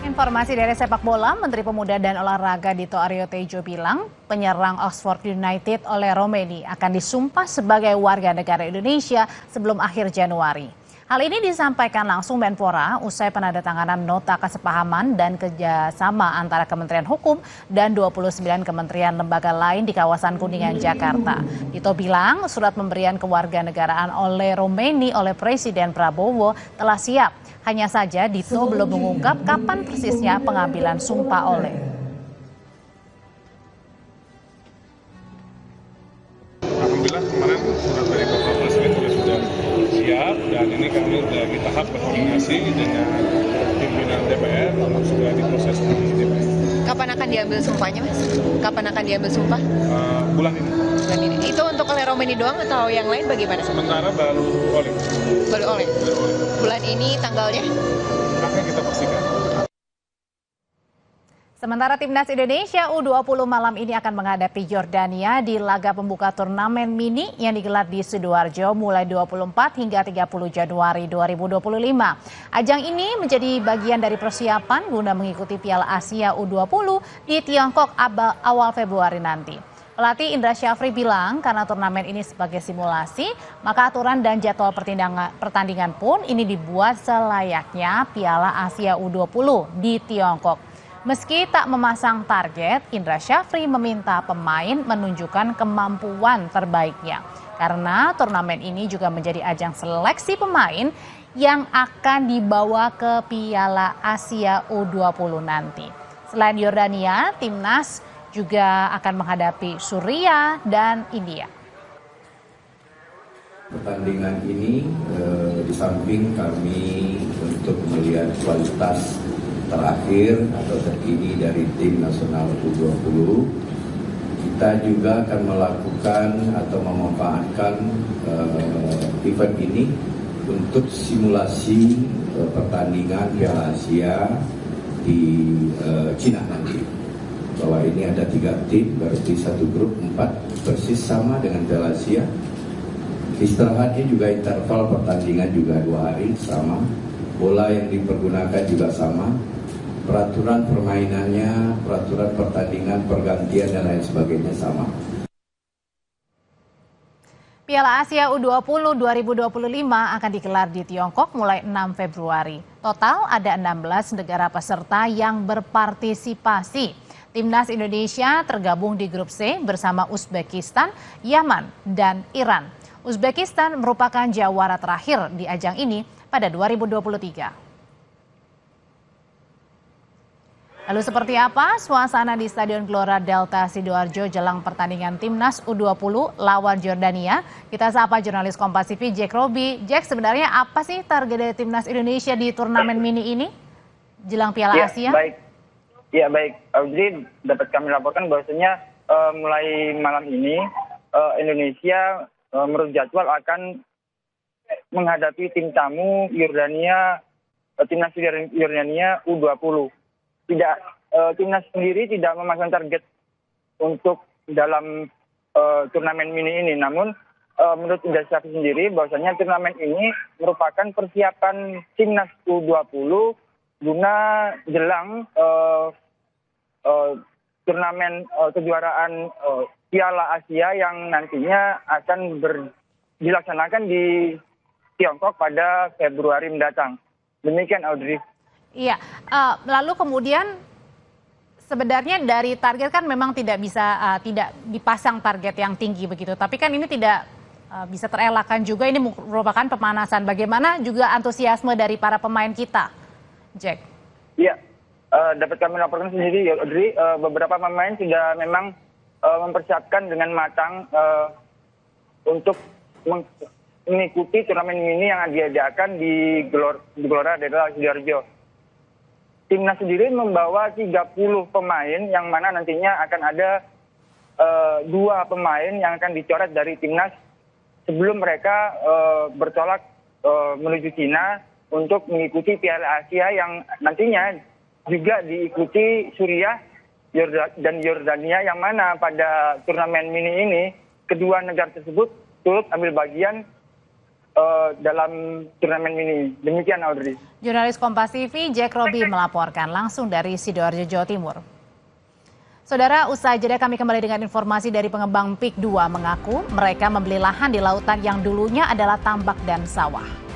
Informasi dari sepak bola, Menteri Pemuda dan Olahraga Dito Aryo Tejo bilang penyerang Oxford United oleh Romeni akan disumpah sebagai warga negara Indonesia sebelum akhir Januari. Hal ini disampaikan langsung Menpora usai penandatanganan nota kesepahaman dan kerjasama antara Kementerian Hukum dan 29 kementerian lembaga lain di kawasan Kuningan, Jakarta. Dito bilang surat pemberian kewarganegaraan oleh Romeni oleh Presiden Prabowo telah siap. Hanya saja Dito belum mengungkap kapan persisnya pengambilan sumpah oleh. Alhamdulillah kemarin surat dari Bapak Presiden sudah siap dan ini kami sudah di tahap berkoordinasi dengan pimpinan DPR lalu sudah diproses di DPR. Kapan akan diambil sumpahnya, Mas? Kapan akan diambil sumpah? Bulan ini. Bulan ini. Itu untuk oleh Romeni doang atau yang lain bagaimana? Sementara baru oleh. Baru oleh. Bulan ini tanggalnya? Akan kita pastikan. Sementara Timnas Indonesia U20 malam ini akan menghadapi Jordania di laga pembuka turnamen mini yang digelar di Sidoarjo mulai 24 hingga 30 Januari 2025. Ajang ini menjadi bagian dari persiapan guna mengikuti Piala Asia U20 di Tiongkok awal Februari nanti. Pelatih Indra Syafri bilang karena turnamen ini sebagai simulasi, maka aturan dan jadwal pertandingan pun ini dibuat selayaknya Piala Asia U20 di Tiongkok. Meski tak memasang target, Indra Syafri meminta pemain menunjukkan kemampuan terbaiknya. Karena turnamen ini juga menjadi ajang seleksi pemain yang akan dibawa ke Piala Asia U20 nanti. Selain Yordania, Timnas juga akan menghadapi Suriah dan India. Pertandingan ini di samping kami untuk melihat kualitas terakhir atau terkini dari tim nasional U20, kita juga akan melakukan atau memanfaatkan event ini untuk simulasi pertandingan Piala Asia di Cina nanti. Bahwa ini ada 3 tim, berarti satu grup 4 persis sama dengan Piala Asia. Istirahatnya juga interval pertandingan juga 2 hari sama. Bola yang dipergunakan juga sama. Peraturan permainannya, peraturan pertandingan, pergantian dan lain sebagainya sama. Piala Asia U20 2025 akan digelar di Tiongkok mulai 6 Februari. Total ada 16 negara peserta yang berpartisipasi. Timnas Indonesia tergabung di grup C bersama Uzbekistan, Yaman, dan Iran. Uzbekistan merupakan jawara terakhir di ajang ini pada 2023. Lalu seperti apa suasana di Stadion Gelora Delta Sidoarjo jelang pertandingan Timnas U20 lawan Jordania? Kita sapa jurnalis Kompas TV Jack Robi. Jack, sebenarnya apa sih target dari Timnas Indonesia di turnamen mini ini jelang Piala Asia? Baik. Audrey, dapat kami laporkan bahwasanya mulai malam ini Indonesia menurut jadwal akan menghadapi tim tamu Yordania, Timnas Yordania U20. Timnas sendiri tidak memasang target untuk dalam turnamen mini ini. Namun menurut Indra Syafri sendiri bahwasanya turnamen ini merupakan persiapan Timnas U20 guna jelang turnamen kejuaraan Piala Asia yang nantinya akan dilaksanakan di Tiongkok pada Februari mendatang. Demikian, Audrey. Iya, lalu kemudian sebenarnya dari target kan memang tidak bisa tidak dipasang target yang tinggi begitu, tapi kan ini tidak bisa terelakkan juga ini merupakan pemanasan. Bagaimana juga antusiasme dari para pemain kita, Jack? Iya, dapat kami laporkan sendiri, Audrey, beberapa pemain sudah memang mempersiapkan dengan matang untuk mengikuti turnamen ini yang diadakan di Gelora Delta Sidoarjo. Timnas sendiri membawa 30 pemain yang mana nantinya akan ada 2 pemain yang akan dicoret dari Timnas sebelum mereka bertolak menuju Cina untuk mengikuti Piala Asia yang nantinya juga diikuti Suriah dan Yordania yang mana pada turnamen mini ini kedua negara tersebut turut ambil bagian dalam turnamen ini. Demikian, Audrey. Jurnalis Kompas TV Jack Robi melaporkan langsung dari Sidoarjo, Jawa Timur. Saudara, usai jeda kami kembali dengan informasi dari pengembang PIK 2 mengaku mereka membeli lahan di lautan yang dulunya adalah tambak dan sawah.